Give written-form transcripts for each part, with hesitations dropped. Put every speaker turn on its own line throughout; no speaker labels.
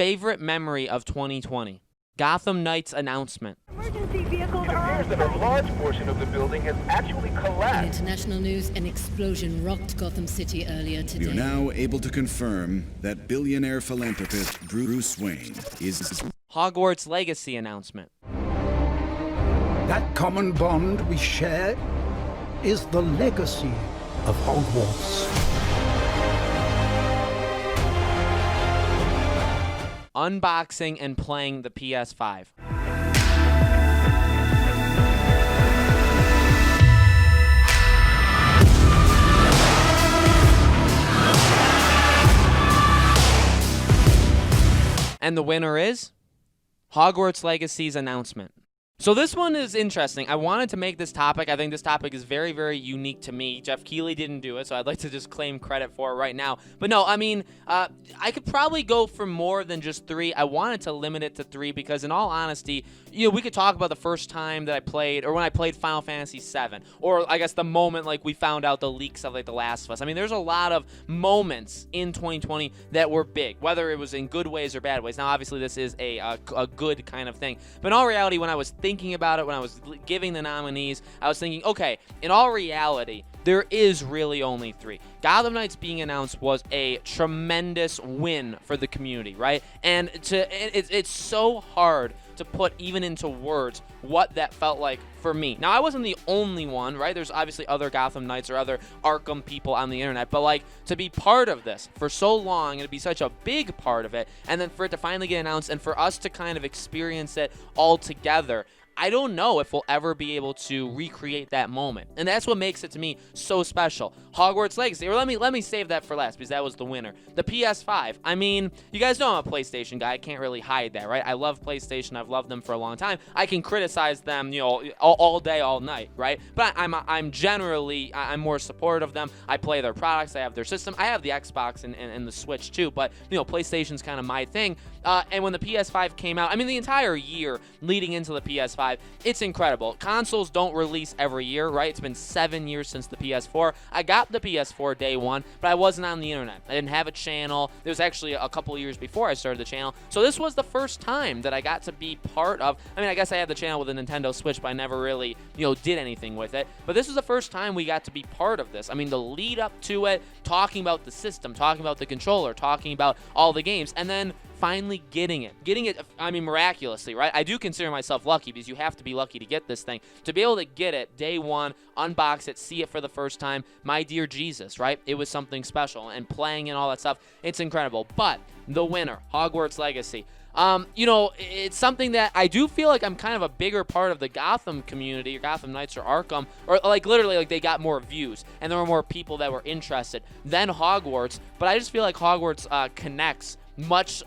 favorite memory of 2020. Gotham Knights announcement.
Emergency vehicles
It
are
appears that a large portion of the building has actually
In
collapsed.
international news, an explosion rocked Gotham City earlier today.
We are now able to confirm that billionaire philanthropist Bruce Wayne is...
Hogwarts Legacy announcement.
That common bond we share is the legacy of Hogwarts.
Unboxing and playing the PS5. And the winner is Hogwarts Legacy's announcement. So this one is interesting. I wanted to make this topic. I think this topic is very, very unique to me. Jeff Keighley didn't do it, so I'd like to just claim credit for it right now. But no, I mean, I could probably go for more than just 3. I wanted to limit it to 3 because, in all honesty, we could talk about the first time that I played, or when I played Final Fantasy VII, or I guess the moment like we found out the leaks of like The Last of Us. I mean, there's a lot of moments in 2020 that were big, whether it was in good ways or bad ways. Now, obviously, this is a good kind of thing, but in all reality, when I was thinking about it, when I was giving the nominees, I was thinking, okay, in all reality, there is really only 3. Gotham Knights being announced was a tremendous win for the community, right? And it's so hard to put even into words what that felt like for me. Now, I wasn't the only one, right? There's obviously other Gotham Knights or other Arkham people on the internet, but like to be part of this for so long and to be such a big part of it, and then for it to finally get announced and for us to kind of experience it all together, I don't know if we'll ever be able to recreate that moment. And that's what makes it to me so special. Hogwarts Legacy, or let me save that for last because that was the winner. The PS5. I mean, you guys know I'm a PlayStation guy. I can't really hide that, right? I love PlayStation. I've loved them for a long time. I can criticize them, all day, all night, right? But I'm generally more supportive of them. I play their products. I have their system. I have the Xbox and the Switch too, but PlayStation's kind of my thing. And when the PS5 came out, I mean, the entire year leading into the PS5, it's incredible. Consoles don't release every year, right? It's been 7 years since the PS4. I got the PS4 day one, but I wasn't on the internet. I didn't have a channel. It was actually a couple years before I started the channel. So this was the first time that I got to be part of, I mean, I guess I had the channel with a Nintendo Switch, but I never really, did anything with it. But this was the first time we got to be part of this. I mean, the lead up to it, talking about the system, talking about the controller, talking about all the games, and then finally getting it, I mean, miraculously, right? I do consider myself lucky because you have to be lucky to get this thing. To be able to get it day one, unbox it, see it for the first time, my dear Jesus, right? It was something special, and playing and all that stuff, it's incredible. But the winner, Hogwarts Legacy, it's something that I do feel like I'm kind of a bigger part of the Gotham community, or Gotham Knights or Arkham, or like literally like they got more views and there were more people that were interested than Hogwarts. But I just feel like Hogwarts connects much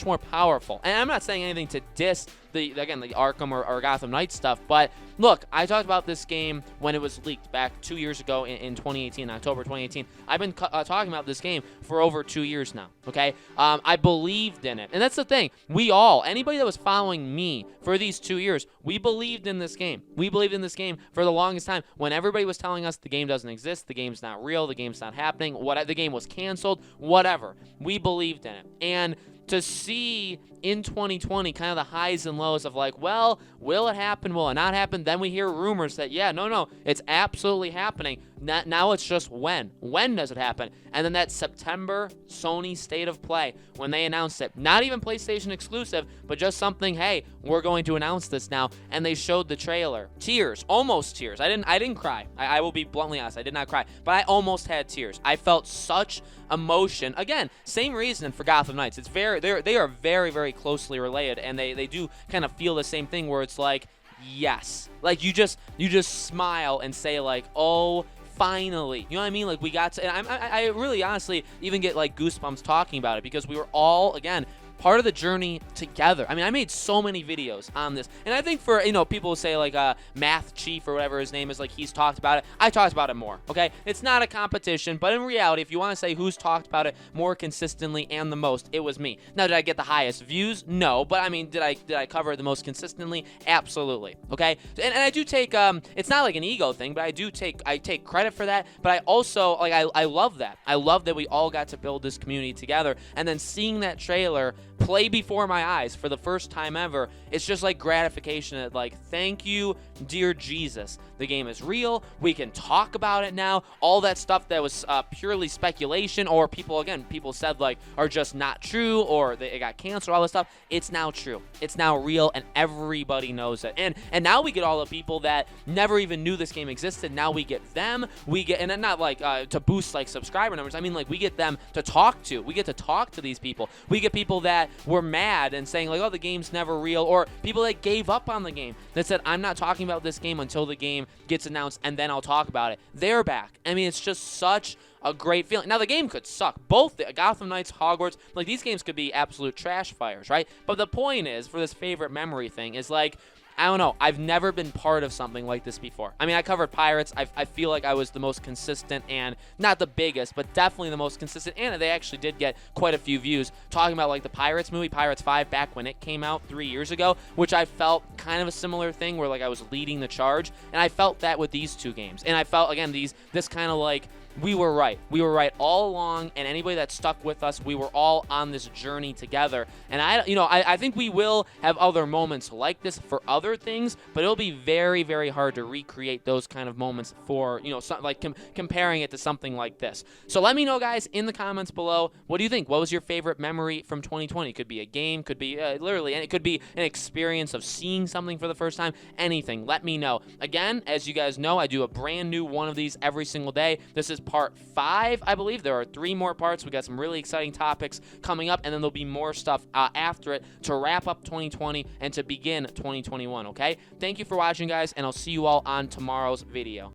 more powerful. And I'm not saying anything to diss the Arkham or Gotham Knights stuff, but look, I talked about this game when it was leaked back 2 years ago in 2018, October 2018. I've been talking about this game for over 2 years now, okay? I believed in it. And that's the thing. Anybody that was following me for these 2 years, we believed in this game. We believed in this game for the longest time. When everybody was telling us the game doesn't exist, the game's not real, the game's not happening, the game was canceled, whatever. We believed in it. And to see in 2020 kind of the highs and lows of like, well, will it happen? Will it not happen? Then we hear rumors that, no, it's absolutely happening. Now it's just when. When does it happen? And then that September Sony State of Play, when they announced it, not even PlayStation exclusive, but just something, hey, we're going to announce this now. And they showed the trailer. Tears, almost tears. I didn't cry. I will be bluntly honest, I did not cry, but I almost had tears. I felt such emotion. Again, same reason for Gotham Knights. They are very, very closely related, and they do kind of feel the same thing where it's like, yes. Like you just smile and say like, oh, finally. You know what I mean? Like we got to, and I really honestly even get like goosebumps talking about it because we were all, again, part of the journey together. I mean, I made so many videos on this, and I think for, people who say like Math Chief or whatever his name is, like he's talked about it. I talked about it more, okay? It's not a competition, but in reality, if you want to say who's talked about it more consistently and the most, it was me. Now, did I get the highest views? No, but I mean, did I cover it the most consistently? Absolutely, okay? And I do take, it's not like an ego thing, but I take credit for that, but I also, like, I love that. I love that we all got to build this community together, and then seeing that trailer play before my eyes for the first time ever, it's just like gratification that, like, thank you, dear Jesus. The game is real. We can talk about it now. All that stuff that was purely speculation, or people said, like, are just not true, or it got canceled, all this stuff, it's now true. It's now real, and everybody knows it. And now we get all the people that never even knew this game existed. Now we get them. We get, and then not like to boost like subscriber numbers. I mean, like, we get them to talk to. We get to talk to these people. We get people that were mad and saying, like, oh, the game's never real, or people that gave up on the game that said, I'm not talking about this game until the game gets announced, and then I'll talk about it. They're back. I mean, it's just such a great feeling. Now, the game could suck. Both the Gotham Knights, Hogwarts, like, these games could be absolute trash fires, right? But the point is, for this favorite memory thing, is like, I don't know. I've never been part of something like this before. I mean, I covered Pirates. I feel like I was the most consistent, and not the biggest, but definitely the most consistent. And they actually did get quite a few views talking about, like, the Pirates movie, Pirates 5, back when it came out 3 years ago, which I felt kind of a similar thing where, like, I was leading the charge. And I felt that with these two games. And I felt, again, this kind of, like, we were right. We were right all along, and anybody that stuck with us, we were all on this journey together. And I think we will have other moments like this for other things, but it'll be very, very hard to recreate those kind of moments for, comparing it to something like this. So let me know, guys, in the comments below, what do you think? What was your favorite memory from 2020? Could be a game, could be literally, and it could be an experience of seeing something for the first time, anything. Let me know. Again, as you guys know, I do a brand new one of these every single day. This is part 5, I believe. There are 3 more parts. We got some really exciting topics coming up, and then there'll be more stuff after it to wrap up 2020 and to begin 2021, okay? Thank you for watching, guys, and I'll see you all on tomorrow's video.